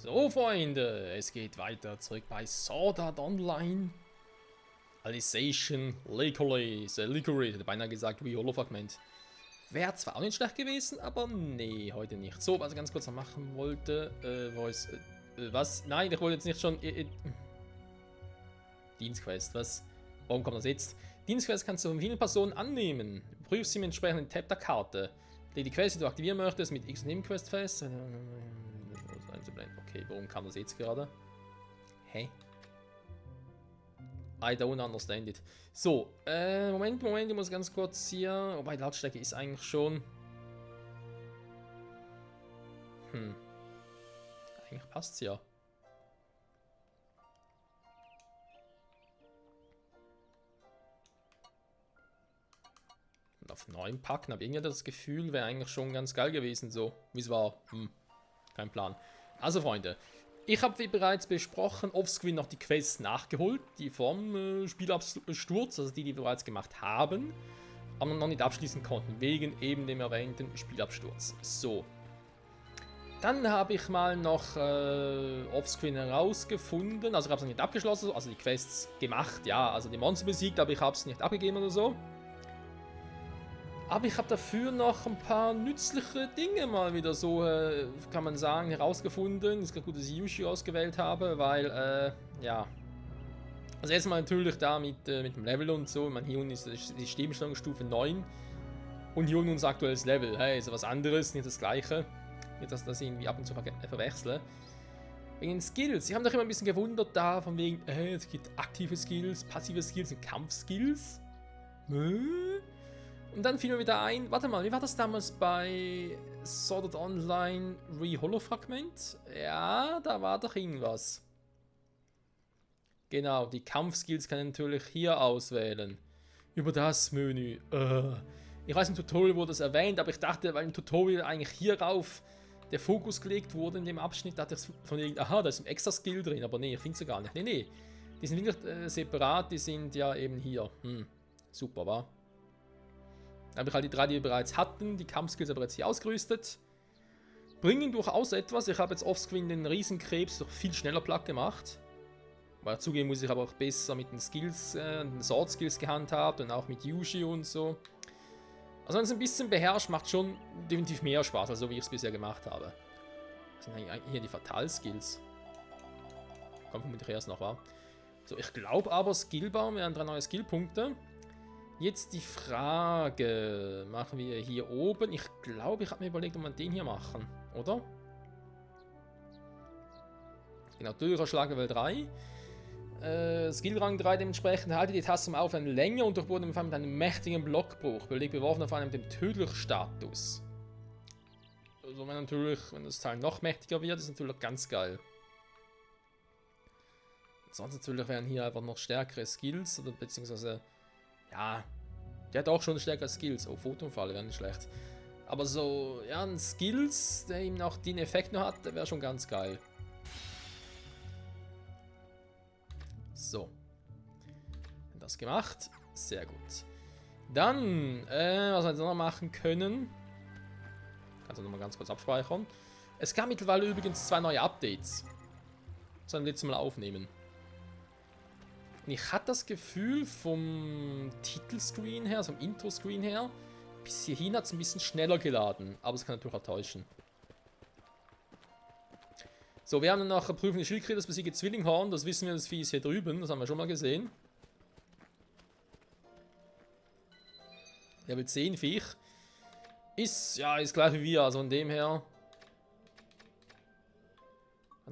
So, Freunde, es geht weiter zurück bei Sword Art Online. Alicization Licorice, hätte beinahe gesagt, wie Holofragment. Wäre zwar auch nicht schlecht gewesen, aber nee, heute nicht. So, was ich ganz kurz noch machen wollte, was? Nein, ich wollte jetzt nicht schon... Dienstquest, was? Warum kommt das jetzt? Dienstquest kannst du von vielen Personen annehmen. Prüf sie mit entsprechenden Tab der Karte. Die Quest, die du aktivieren möchtest, mit X Nebenquest fest. Okay, warum kam das jetzt gerade? Hä? I don't understand it. So, Moment, ich muss ganz kurz hier... Wobei, die Lautstärke ist eigentlich schon... Eigentlich passt's ja. Und auf 9 packen, habe irgendwie das Gefühl, wäre eigentlich schon ganz geil gewesen, so wie es war. Kein Plan. Also, Freunde, ich habe wie bereits besprochen, offscreen noch die Quests nachgeholt, die vom Spielabsturz, also die wir bereits gemacht haben, aber noch nicht abschließen konnten, wegen eben dem erwähnten Spielabsturz. So. Dann habe ich mal noch offscreen herausgefunden, also ich habe es nicht abgeschlossen, also die Quests gemacht, ja, also die Monster besiegt, aber ich habe es nicht abgegeben oder so. Aber ich habe dafür noch ein paar nützliche Dinge mal wieder so, kann man sagen, herausgefunden. Es ist gerade gut, dass ich Yushi ausgewählt habe, weil, ja. Also erstmal natürlich da mit dem Level und so. Ich meine, hier unten ist die Stimmenstellung Stufe 9. Und hier unten unser aktuelles Level. Hey, ist ja was anderes, nicht das gleiche. Nicht, dass ich das irgendwie ab und zu verwechsle. Wegen den Skills. Ich habe doch immer ein bisschen gewundert da, von wegen, es gibt aktive Skills, passive Skills und Kampfskills. Und dann fiel mir wieder ein, warte mal, wie war das damals bei Sword Art Online Re-Holofragment? Ja, da war doch irgendwas. Genau, die Kampfskills kann ich natürlich hier auswählen. Über das Menü. Ich weiß, im Tutorial wurde das erwähnt, aber ich dachte, weil im Tutorial eigentlich hierauf der Fokus gelegt wurde in dem Abschnitt, dachte ich von wegen, aha, da ist ein extra Skill drin, aber nee, ich finde sie gar nicht. Nee, die sind wirklich separat, die sind ja eben hier. Super, wa? Da habe ich halt die 3, die wir bereits hatten, die Kampfskills aber jetzt hier ausgerüstet. Bringen durchaus etwas. Ich habe jetzt offscreen den Riesenkrebs doch viel schneller platt gemacht. Weil zugeben muss ich aber auch besser mit den Skills, den Sword-Skills gehandhabt und auch mit Yushi und so. Also wenn es ein bisschen beherrscht, macht schon definitiv mehr Spaß, als so wie ich es bisher gemacht habe. Das sind eigentlich hier die Fatal-Skills. Kommt vermutlich erst noch, wa? So, ich glaube aber, Skillbaum wären 3 neue Skillpunkte. Jetzt die Frage, machen wir hier oben? Ich glaube, ich habe mir überlegt, ob wir den hier machen, oder? Genau, Durchschlag Level 3. Skillrang 3 dementsprechend, halte die Taste zum Aufwärmen länger und durchbohren mit einem mächtigen Blockbruch. Belegt beworfen auf einem mit dem Tödlich-Status. Also wenn das Teil noch mächtiger wird, ist natürlich ganz geil. Sonst natürlich wären hier einfach noch stärkere Skills, oder beziehungsweise... Ja, der hat auch schon stärkere Skills. Oh, Photonfalle wäre nicht schlecht. Aber so, ja, ein Skills, der ihm noch den Effekt noch hat, der wäre schon ganz geil. So. Das gemacht. Sehr gut. Dann, was wir jetzt noch machen können. Kannst du nochmal ganz kurz abspeichern. Es gab mittlerweile übrigens 2 neue Updates. Das werden wir jetzt mal aufnehmen. Und ich hatte das Gefühl vom Titelscreen her, also vom Intro-Screen her, bis hierhin hat es ein bisschen schneller geladen. Aber es kann natürlich auch täuschen. So, wir haben dann noch prüfende Schildkröte, das besiege Zwillinghorn. Das wissen wir, das Vieh ist hier drüben. Das haben wir schon mal gesehen. Level 10 Viech. Ist gleich wie wir, also von dem her.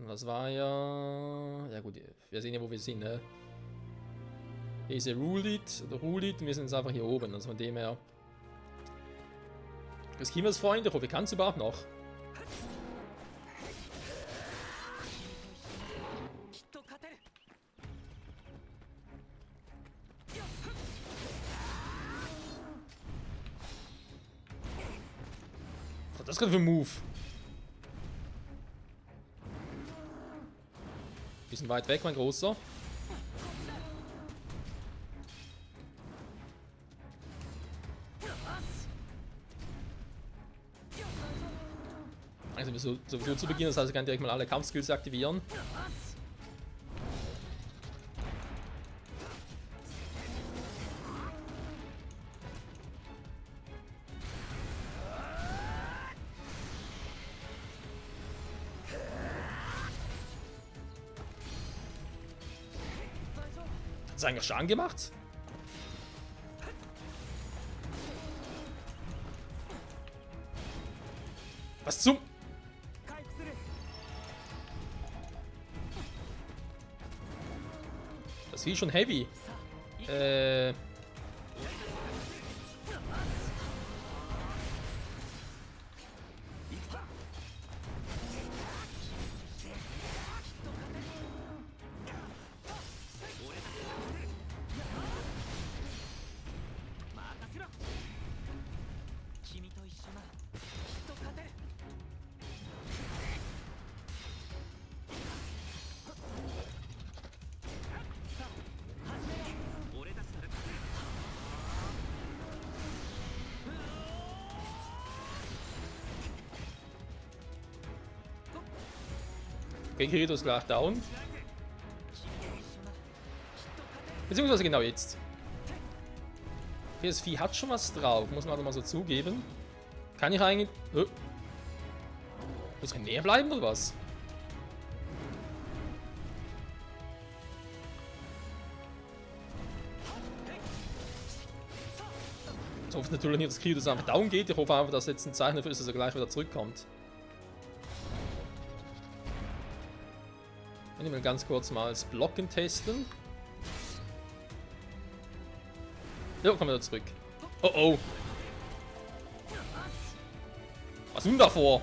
Das war ja... Ja gut, wir sehen ja, wo wir sind, ne? Hier ist der Rulit und wir sind jetzt einfach hier oben, also von dem her. Riskieren wir es, Freunde? Ich hoffe, ich kann es überhaupt noch. Was ist das gerade für ein Move? Bisschen weit weg, mein Großer. Also wir sowieso zu Beginn, das heißt, ich kann direkt mal alle Kampfskills aktivieren. Hat es eigentlich Schaden gemacht? Was zum... Das ist wie schon heavy. Okay, Kirito ist gleich down. Beziehungsweise genau jetzt. Okay, das Vieh hat schon was drauf, muss man halt mal so zugeben. Kann ich eigentlich... Oh. Muss ich näher bleiben oder was? Ich hoffe natürlich nicht, dass Kirito einfach down geht. Ich hoffe einfach, dass jetzt ein Zeichen dafür ist, dass er gleich wieder zurückkommt. Ich will ganz kurz mal das Blocken testen. Ja, kommen wir wieder zurück. Oh oh. Was ist denn davor?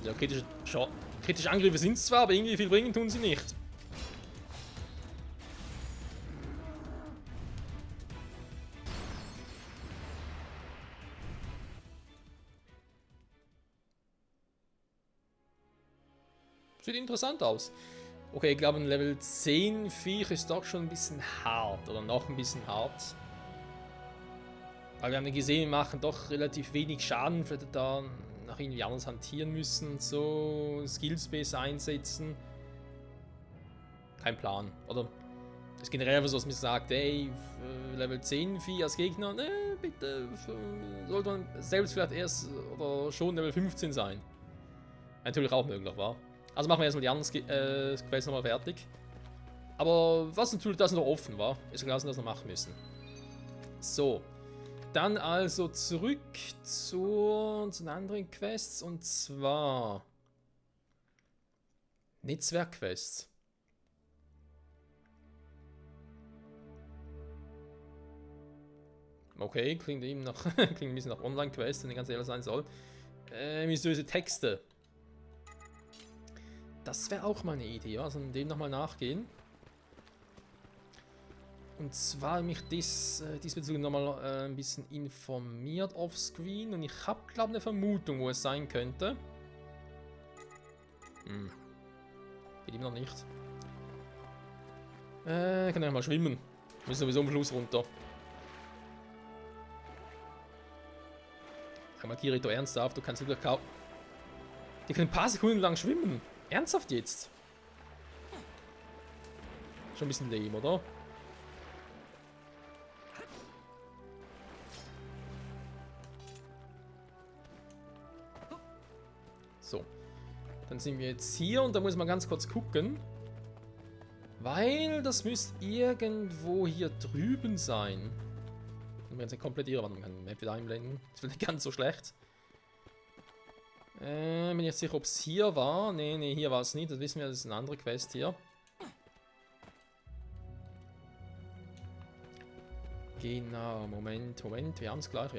Ja, kritische Angriffe sind es zwar, aber irgendwie viel bringen tun sie nicht. Sieht interessant aus. Okay, ich glaube ein Level 10 Viech ist doch schon ein bisschen hart. Oder noch ein bisschen hart. Weil wir haben ja gesehen, wir machen doch relativ wenig Schaden. Vielleicht da nach irgendwie anders hantieren müssen und so. Skillspace einsetzen. Kein Plan. Oder ist generell einfach so, dass man sagt, ey, Level 10 Vieh als Gegner, ne, bitte, sollte man selbst vielleicht erst oder schon Level 15 sein. Natürlich auch möglich, war. Also machen wir erstmal die anderen Quests nochmal fertig. Aber was natürlich das noch offen war, ist klar, dass wir das noch machen müssen. So. Dann also zurück zu den anderen Quests und zwar Netzwerkquests. Okay, klingt eben nach klingt ein bisschen nach Online-Quest, wenn ich ganz ehrlich sein soll. Mysteriöse Texte. Das wäre auch mal eine Idee, also dem nochmal nachgehen. Und zwar mich diesbezüglich nochmal ein bisschen informiert offscreen und ich habe, glaube ich, eine Vermutung, wo es sein könnte. Geht immer noch nicht. Kann ja mal schwimmen. Wir müssen sowieso am Fluss runter. Sag mal, Kirito, ernsthaft, du kannst wirklich kaum... Die können ein paar Sekunden lang schwimmen. Ernsthaft jetzt? Schon ein bisschen lame, oder? So. Dann sind wir jetzt hier und da muss man ganz kurz gucken. Weil das müsste irgendwo hier drüben sein. Wenn wir jetzt nicht komplett irre, man kann die Map wieder einblenden. Das wird nicht ganz so schlecht. Bin ich jetzt sicher, ob es hier war. Nee, hier war es nicht. Das wissen wir, das ist eine andere Quest hier. Genau, Moment. Wir haben es gleich.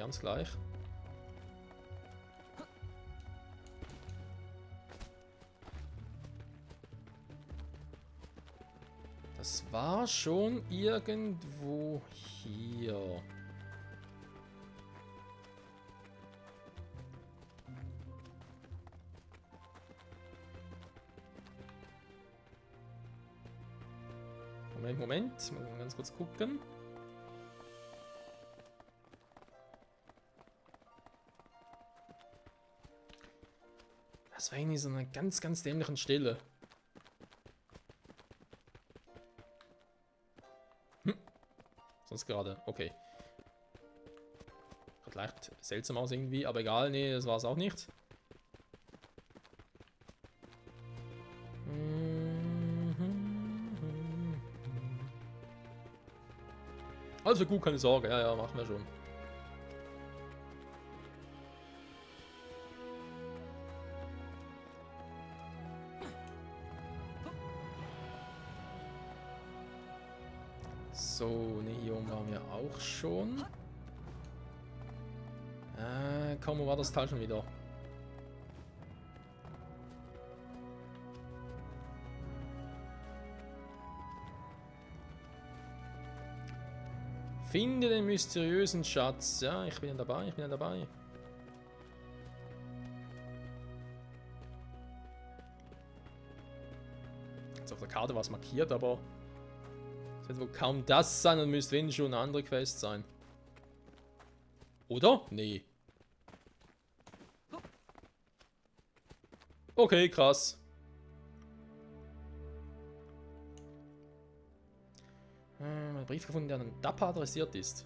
Das war schon irgendwo hier. Moment. Muss mal ganz kurz gucken. Das war irgendwie so eine ganz dämlichen Stelle. Sonst gerade. Okay. Hat leicht seltsam aus irgendwie, aber egal. Nee, das war es auch nicht. Also gut, keine Sorge. Ja, ja, machen wir schon. So, ne, hier oben waren wir auch schon. Komm, wo war das Teil schon wieder? Finde den mysteriösen Schatz. Ja, ich bin ja dabei, ich bin ja dabei. Jetzt auf der Karte war es markiert, aber es wird wohl kaum das sein, dann müsste wenn schon eine andere Quest sein. Oder? Nee. Okay, krass. Ein Brief gefunden, der an Dappa adressiert ist.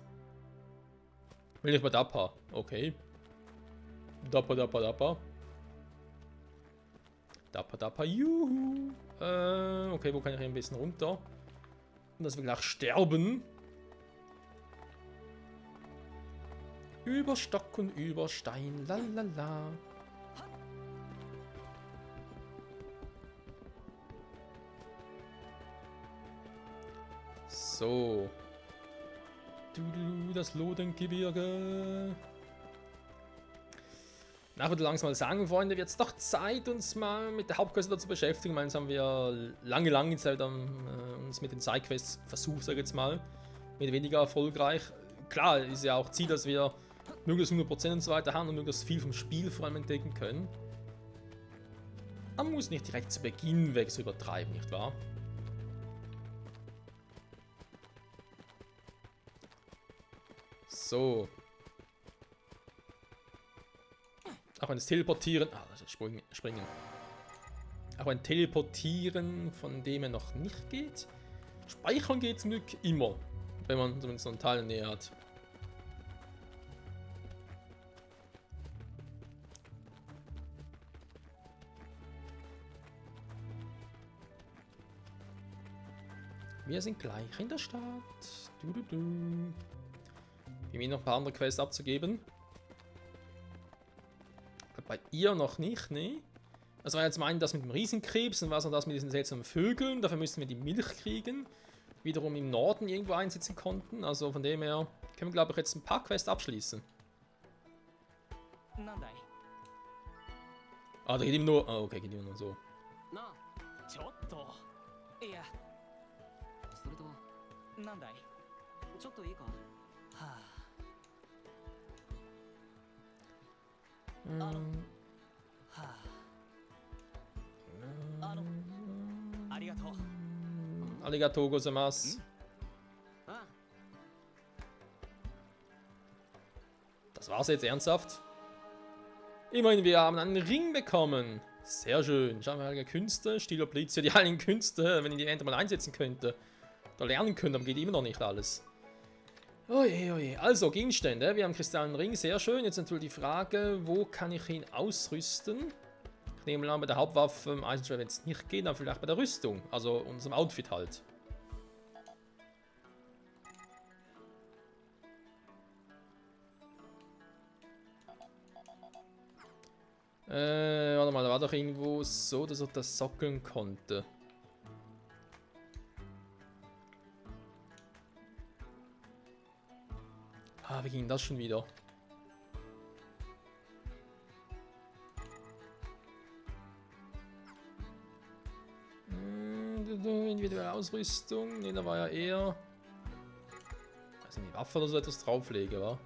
Will ich mal Dappa. Okay. Dappa, Dappa, Dappa. Dappa, Dappa, juhu. Okay, wo kann ich hier ein bisschen runter? Und dass wir gleich sterben. Über Stock und über Stein, lalala. So. Das Lodengebirge. Na, ich würde langsam mal sagen, Freunde, wird es doch Zeit, uns mal mit der Hauptquest zu beschäftigen. Meins haben wir lange Zeit uns mit den Sidequests versucht, sage ich jetzt mal. Mit weniger erfolgreich. Klar, ist ja auch Ziel, dass wir möglichst 100% und so weiter haben und möglichst viel vom Spiel vor allem entdecken können. Man muss nicht direkt zu Beginn weg so übertreiben, nicht wahr? So. Auch ein Teleportieren. Ah, das ist Springen. Auch ein Teleportieren, von dem er noch nicht geht. Speichern geht zum Glück immer, wenn man zumindest einen Teil näher hat. Wir sind gleich in der Stadt. Wir haben noch ein paar andere Quests abzugeben. Bei ihr noch nicht, ne? Das war jetzt meinen das mit dem Riesenkrebs und was noch das mit diesen seltsamen Vögeln. Dafür müssten wir die Milch kriegen. Wiederum im Norden irgendwo einsetzen konnten. Also von dem her können wir, glaube ich, jetzt ein paar Quests abschließen. Ah, da geht ihm nur. Ah, okay, geht ihm nur so. Arigatou gozaimasu. Das war's jetzt ernsthaft. Immerhin, wir haben einen Ring bekommen. Sehr schön. Schauen wir mal, Künste, stiller Blitz. Ja, die heiligen Künste, wenn ich die endlich mal einsetzen könnte. Oder lernen könnte, aber geht immer noch nicht alles. Oje, oje. Also, Gegenstände. Wir haben einen kristallen Ring, sehr schön. Jetzt natürlich die Frage, wo kann ich ihn ausrüsten? Ich nehme an, bei der Hauptwaffe im Eisenschwert wird es nicht gehen, aber vielleicht bei der Rüstung. Also unserem Outfit halt. Warte mal, da war doch irgendwo so, dass er das sockeln konnte. Ah, wie ging das schon wieder? Individuelle Ausrüstung. Ne, da war ja eher. Also die Waffe oder so etwas drauflege, wa?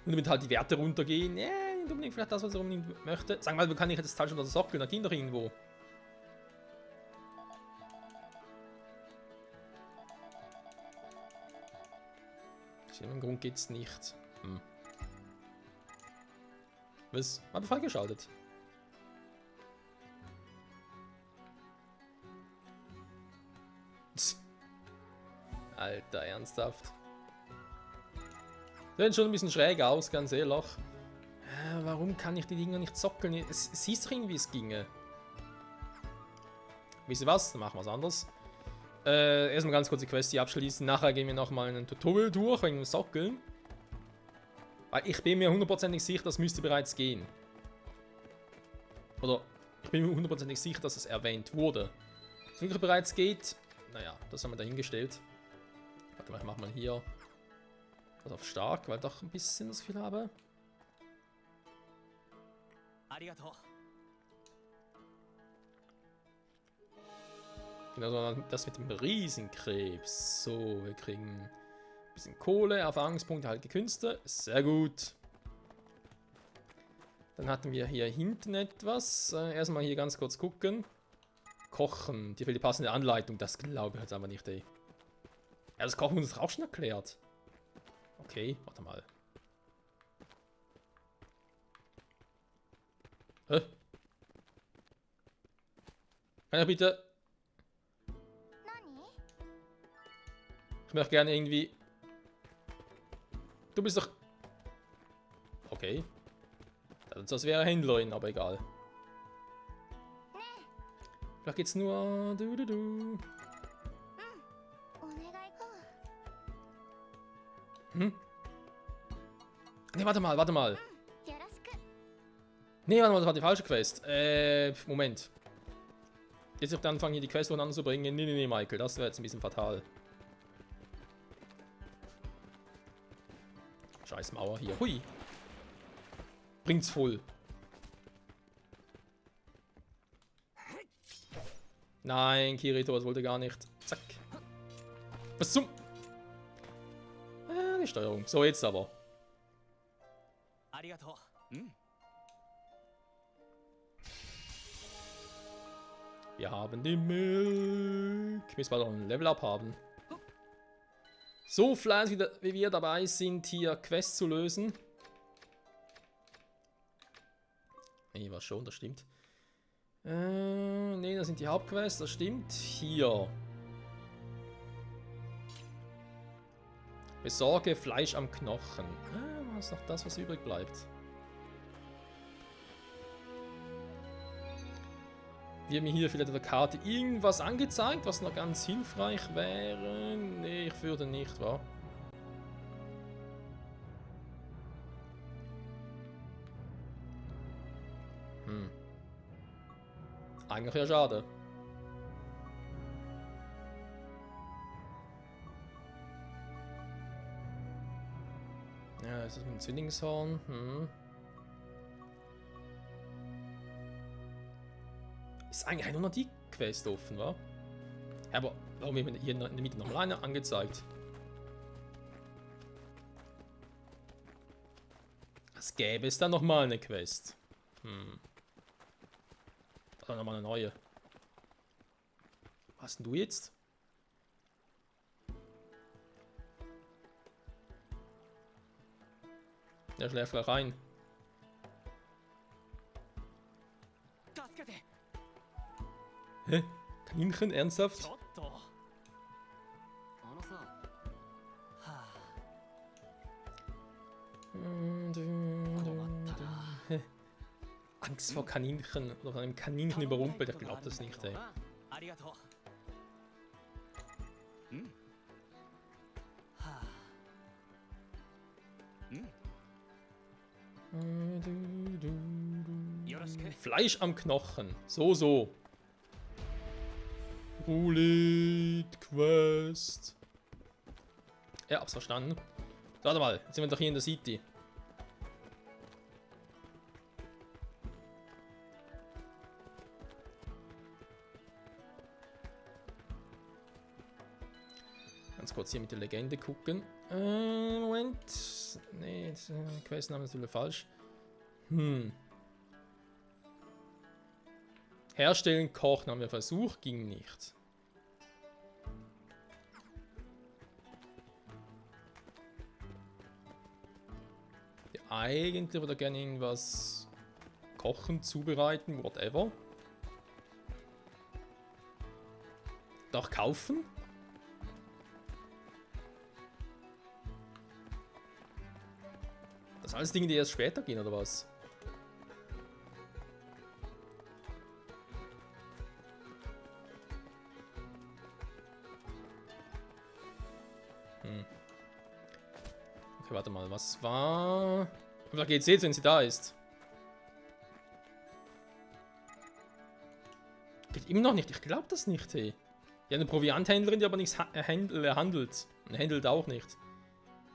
Und damit halt die Werte runtergehen. Nee, nicht unbedingt vielleicht das, was er unbedingt möchte. Sag mal, wo kann ich jetzt das Teil schon das sockeln? Da ging doch irgendwo. Aus irgendeinem Grund geht's nicht. Hm. Was? Habe ich freigeschaltet? Alter, ernsthaft. Sieht schon ein bisschen schräg aus, ganz ehrlich. Warum kann ich die Dinger nicht sockeln? Es hieß doch irgendwie, es ginge. Wisst ihr was? Dann machen wir es anders. Erstmal ganz kurz die Quest hier abschließen. Nachher gehen wir nochmal ein Tutorial durch wegen dem Sockeln. Weil ich bin mir hundertprozentig sicher, das müsste bereits gehen. Oder ich bin mir hundertprozentig sicher, dass es erwähnt wurde. Dass es wirklich bereits geht, naja, das haben wir dahingestellt. Warte mal, ich mache mal hier das auf stark, weil ich doch ein bisschen das viel habe. Genau, das mit dem Riesenkrebs. So, wir kriegen ein bisschen Kohle, Erfahrungspunkte, halt die Künste. Sehr gut. Dann hatten wir hier hinten etwas. Erstmal hier ganz kurz gucken. Kochen. Dir fehlt die passende Anleitung. Das glaube ich jetzt aber nicht, ey. Ja, das Kochen ist auch schon erklärt. Okay, warte mal. Kann ich bitte... Ich möchte gerne irgendwie... Du bist doch... Okay. Das wäre Händlerin, aber egal. Vielleicht geht's nur... Hm? Ne, warte mal. Ne, warte mal, das war die falsche Quest. Moment. Jetzt auf den Anfang hier die Quest voneinander zu bringen. Nee, Michael, das wäre jetzt ein bisschen fatal. Scheiß Mauer hier. Hui. Bringt's voll. Nein, Kirito, das wollte gar nicht. Zack. Was zum... die Steuerung. So, jetzt aber. Wir haben die Milch. Müssen wir doch ein Level-Up haben. So fleißig wie wir dabei sind, hier Quests zu lösen. Nee, war schon, das stimmt. Nee, das sind die Hauptquests, das stimmt. Hier. Besorge Fleisch am Knochen. Was ist noch das, was übrig bleibt? Wird mir hier vielleicht auf der Karte irgendwas angezeigt, was noch ganz hilfreich wäre? Nee, ich würde nicht, wa? Eigentlich ja schade. Ja, ist das mit dem Zwillingshorn? Ist eigentlich nur noch die Quest offen, wa? Aber warum wird mir hier in der Mitte nochmal eine angezeigt? Als gäbe es dann nochmal eine Quest. Oder nochmal eine neue. Was denn du jetzt? Der schläft gleich rein. Hä? Kaninchen? Ernsthaft? Angst vor Kaninchen oder von einem Kaninchen überrumpelt, ich glaube das nicht, ey. Fleisch am Knochen. So. Roulette Quest. Ja, hab's verstanden. Warte mal, jetzt sind wir doch hier in der City. Ganz kurz hier mit der Legende gucken. Moment. Nee, Questname ist natürlich falsch. Herstellen, kochen haben wir versucht, ging nicht. eigentlich oder gerne irgendwas kochen, zubereiten, whatever. Doch kaufen? Das sind alles Dinge, die erst später gehen, oder was? Okay, warte mal, was war... Da geht's jetzt, wenn sie da ist. Geht immer noch nicht, ich glaube das nicht, hey. Ja, eine Provianthändlerin, die aber nichts handelt. Und handelt auch nicht.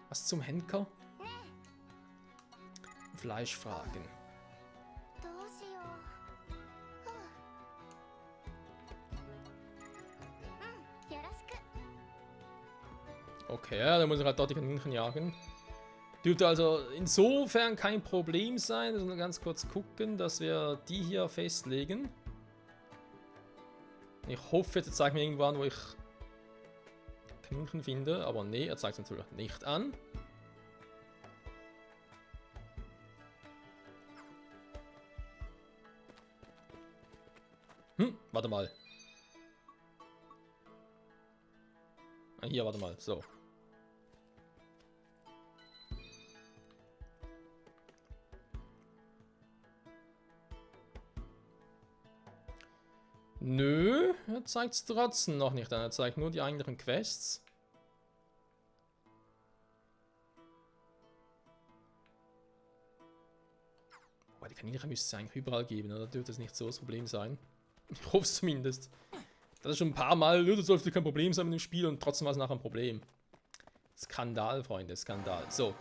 Was zum Henker? Fleischfragen. Okay, ja, dann muss ich halt dort die Kaninchen jagen. Dürfte also insofern kein Problem sein. Also nur ganz kurz gucken, dass wir die hier festlegen. Ich hoffe, jetzt zeigt mir irgendwann, wo ich Kaninchen finde. Aber nee, er zeigt es natürlich nicht an. Warte mal. Ah, hier, warte mal. So. Nö, er zeigt es trotzdem noch nicht an. Er zeigt nur die eigentlichen Quests. Aber die Kaninchen müsste es eigentlich überall geben, oder? Dürfte es nicht so das Problem sein? Ich hoffe es zumindest. Das ist schon ein paar Mal, das sollte kein Problem sein mit dem Spiel und trotzdem war es nachher ein Problem. Skandal, Freunde, Skandal. So.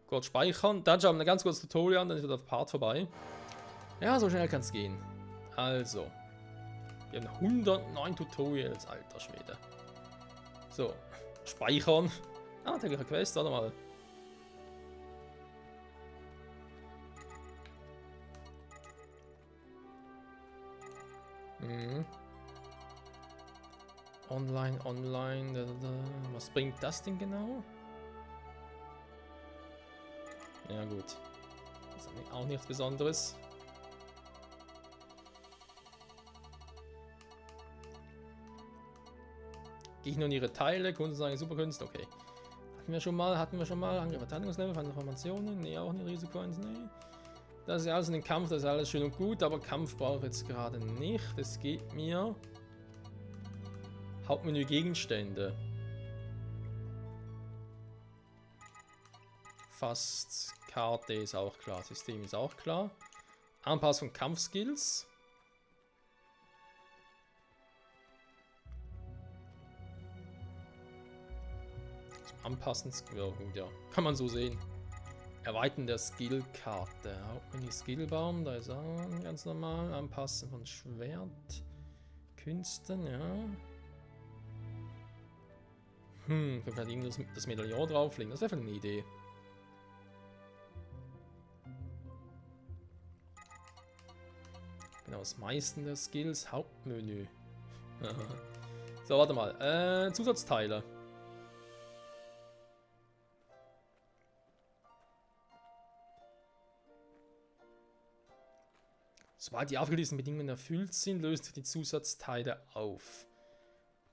Kurz speichern. Dann schauen wir ein ganz kurzes Tutorial an, dann ist der Part vorbei. Ja, so schnell kann es gehen. Also. Wir haben 109 Tutorials, alter Schwede. So. Speichern. Ah, tägliche Quest, warte mal. Online. Was bringt das denn genau? Ja gut. Das ist auch nichts Besonderes. Gehe ich nur in ihre Teile, Kunden sagen Superkunst, okay. Hatten wir schon mal. Angriff, Verteidigungslevel, Informationen, nee, auch nicht, Risiko 1, nee. Das ist ja alles in den Kampf, das ist alles schön und gut, aber Kampf brauche ich jetzt gerade nicht. Es geht mir... Hauptmenü Gegenstände. Fast Karte ist auch klar, System ist auch klar. Anpassung Kampfskills. Anpassen, ja gut, ja. Kann man so sehen. Erweitern der Skillkarte. Hauptmenü Skillbaum, da ist er ganz normal. Anpassen von Schwert. Künsten, ja. Können wir vielleicht das Medaillon drauflegen? Das wäre vielleicht eine Idee. Genau, das meisten der Skills. Hauptmenü. So, warte mal. Zusatzteile. Sobald die aufgelisteten Bedingungen erfüllt sind, löst sich die Zusatzteile auf.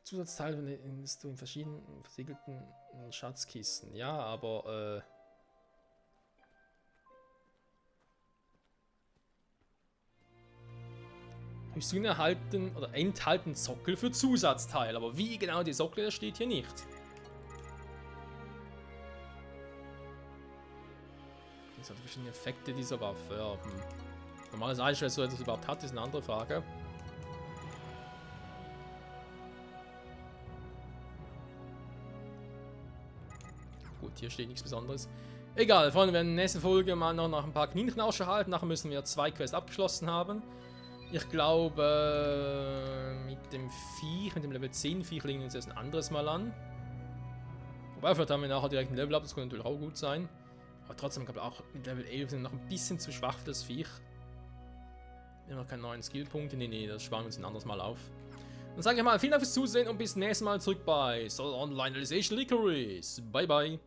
Zusatzteile findest du in verschiedenen versiegelten Schatzkisten. Ja, aber Rüstung erhalten oder enthalten Sockel für Zusatzteile. Aber wie genau die Sockel, das steht hier nicht. Das hat verschiedene Effekte dieser Waffe. Ja, Normales Einschätzung, so etwas überhaupt hat, ist eine andere Frage. Gut, hier steht nichts Besonderes. Egal, Freunde, wir werden in der nächsten Folge mal noch nach ein paar Kaninchen Ausschau halten. Nachher müssen wir 2 Quests abgeschlossen haben. Ich glaube, mit dem Viech, mit dem Level 10 Viech legen wir uns erst ein anderes Mal an. Wobei, vielleicht haben wir nachher direkt ein Level up, das könnte natürlich auch gut sein. Aber trotzdem, ich glaube auch mit Level 11 sind wir noch ein bisschen zu schwach für das Viech. Wir haben noch keinen neuen Skillpunkt. Nee, das sparen wir uns ein anderes Mal auf. Dann sage ich mal, vielen Dank fürs Zusehen und bis zum nächsten Mal zurück bei Sword Art Online Alicization Lycoris. Bye, bye.